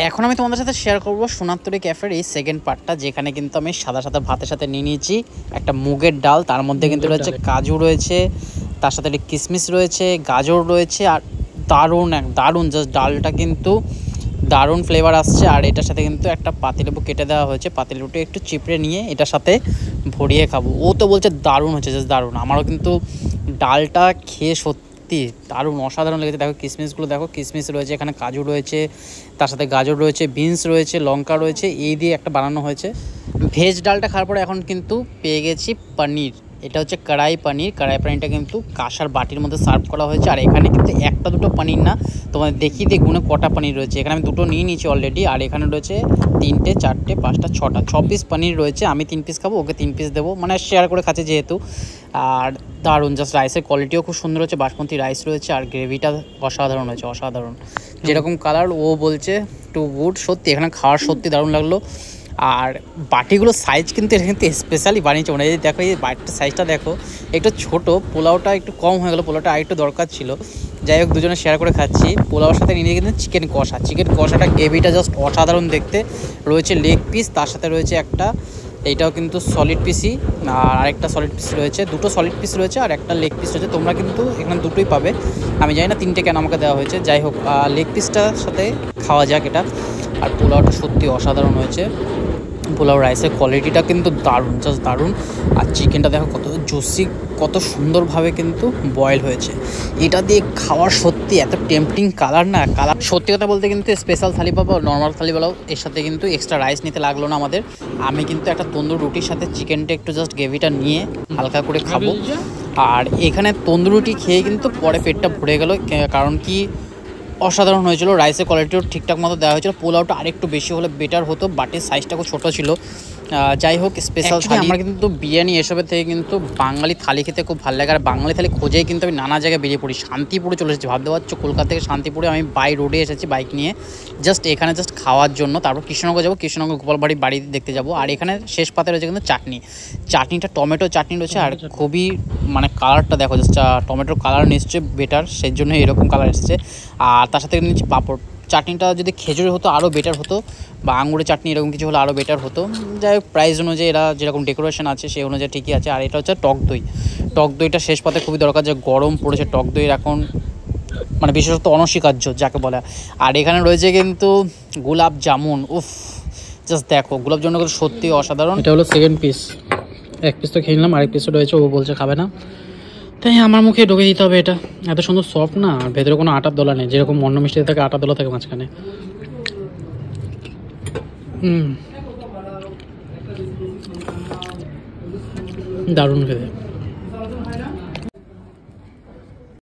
এখন আমি তোমাদের সাথে শেয়ার করবো সোনারতরী ক্যাফের এই সেকেন্ড পার্টটা, যেখানে কিন্তু আমি সাদা সাদা ভাতের সাথে নিয়ে নিয়েছি একটা মুগের ডাল, তার মধ্যে কিন্তু রয়েছে কাজু রয়েছে, তার সাথে একটা কিশমিশ রয়েছে, গাজর রয়েছে, আর দারুণ জাস্ট ডালটা কিন্তু দারুণ ফ্লেভার আসছে। আর এটার সাথে কিন্তু একটা পাতিলেবু কেটে দেওয়া হয়েছে, পাতিলেবুটা একটু চিপড়ে নিয়ে এটার সাথে ভরিয়ে খাবো। ও তো বলছে দারুণ হচ্ছে, জাস্ট দারুণ। আমারও কিন্তু ডালটা খেয়ে সত্যি দারুণ অসাধারণ লেগেছে। দেখো কিশমিশগুলো দেখো, কিশমিশ রয়েছে, এখানে কাজু রয়েছে, তার সাথে গাজর রয়েছে, বিনস রয়েছে, লঙ্কা রয়েছে, এই দিয়ে একটা বানানো হয়েছে। ভেজ ডালটা খাওয়ার পরে এখন কিন্তু পেয়ে গেছি পনির। এটা হচ্ছে কড়াই পানিরটা কিন্তু কাঁসার বাটির মধ্যে সার্ভ করা হয়েছে। আর এখানে কিন্তু একটা দুটো পনির না, তোমাদের দেখিয়ে দিয়ে গুণে কটা পনির রয়েছে। এখানে আমি দুটো নিয়ে নিয়েছি অলরেডি, আর এখানে রয়েছে 3টে 4টে 5টা 6টা 6 পিস পনির রয়েছে। আমি 3 পিস খাবো, ওকে 3 পিস দেবো, মানে শেয়ার করে খাচ্ছি যেহেতু। আর দারুণ জাস্ট, রাইসের কোয়ালিটিও খুব সুন্দর হচ্ছে, বাসমতি রাইস রয়েছে, আর গ্রেভিটা অসাধারণ হয়েছে, অসাধারণ। যেরকম কালার ও বলছে টু গুড, সত্যি এখানে খাওয়ার সত্যি দারুণ লাগলো। আর বাটিগুলো সাইজ কিন্তু এটা কিন্তু স্পেশালি বানিয়েছে, মানে এই দেখো এই বাটির সাইজটা দেখো, একটু ছোট, পোলাওটা একটু কম হয়ে গেলো, পোলাওটা আরেকটু দরকার ছিল। যাই হোক, দুজনে শেয়ার করে খাচ্ছি। পোলাওর সাথে নিয়ে কিন্তু চিকেন কষাটা গ্রেভিটা জাস্ট অসাধারণ দেখতে। রয়েছে লেগ পিস, তার সাথে রয়েছে একটা, এইটাও কিন্তু সলিড পিসই, আর আরেকটা সলিড পিস রয়েছে, দুটো সলিড পিস রয়েছে আর একটা লেগ পিস রয়েছে। তোমরা কিন্তু এখানে দুটোই পাবে, আমি জানি না 3টে কেন আমাকে দেওয়া হয়েছে। যাই হোক, লেগ পিসটার সাথে খাওয়া যাক এটা। আর পোলাওটা সত্যি অসাধারণ হয়েছে, পোলাও রাইসের কোয়ালিটিটা কিন্তু দারুণ, জাস্ট দারুণ। আর চিকেনটা দেখো কত জুসি, কত সুন্দরভাবে কিন্তু বয়েল হয়েছে। এটা দিয়ে খাওয়ার সত্যি এত টেম্পটিং কালার সত্যি কথা বলতে কিন্তু স্পেশাল থালি পাবো, নর্মাল থালি বলাও, এর সাথে কিন্তু এক্সট্রা রাইস নিতে লাগলো না আমাদের। আমি কিন্তু একটা তন্দুর রুটির সাথে চিকেনটা একটু জাস্ট গ্রেভিটা নিয়ে হালকা করে খাবো। আর এখানে তন্দুর রুটি খেয়ে কিন্তু পরে পেটটা ভরে গেল, কারণ কি অসাধারণ হয়েছিল। রাইসের কোয়ালিটিও ঠিকঠাক মতো দেওয়া হয়েছিল। পোলাওটা আরেকটু বেশি হলে বেটার হতো, বাটির সাইজটা খুব ছোটো ছিল। যাই হোক, স্পেশাল থালি। আমরা কিন্তু বিরিয়ানি এসবের থেকে কিন্তু বাঙালি থালি খেতে খুব ভালো লাগে। আর বাঙালি থালি খোঁজেই কিন্তু আমি নানা জায়গায় বেরিয়ে পড়ি। শান্তিপুরে চলে এসেছি, ভাবতে পারছো কলকাতা থেকে শান্তিপুরে আমি বাই রোডে এসেছি বাইক নিয়ে, জাস্ট এখানে জাস্ট খাওয়ার জন্য। তারপর কৃষ্ণনগর যাবো, কৃষ্ণনগর গোপালবাড়ি বাড়ি দেখতে যাবো। আর এখানে শেষ পাতে রয়েছে কিন্তু চাটনিটা টমেটো চাটনি রয়েছে, আর খুবই মানে কালারটা দেখো, জাস্ট টমেটোর কালার নিশ্চয়ই বেটার, সেই জন্য এরকম কালার এসেছে। আর তার সাথে নিচ্ছি পাঁপড়। চাটনিটা যদি খেজুরি হতো আরও বেটার হতো, বা আঙুরের চাটনি এরকম কিছু হলে আরও বেটার হতো। যাই হোক, প্রাইস অনুযায়ী এরা যেরকম ডেকোরেশন আছে সেই অনুযায়ী ঠিকই আছে। আর এটা হচ্ছে টক দইটা শেষ পাতে খুবই দরকার, যে গরম পড়েছে টক দই এখন, মানে বিশেষত অনস্বীকার্য যাকে বলে। আর এখানে রয়েছে কিন্তু গোলাপ জামুন, উফ জাস্ট দেখো, গোলাপ জামুনগুলো সত্যি অসাধারণ। এটা হলো সেকেন্ড পিস, এক পিস তো খেয়ে নিলাম, আরেক পিসও রয়েছে, ও বলছে খাবে না, তাই আমার মুখে ঢুকে দিতে হবে। এটা এত সুন্দর সফট না, আর ভেতরে কোনো আটার দোলা নেই, যেরকম অন্য মিষ্টি থাকে আটার দোলা থাকে মাঝখানে। দারুণ খেতে।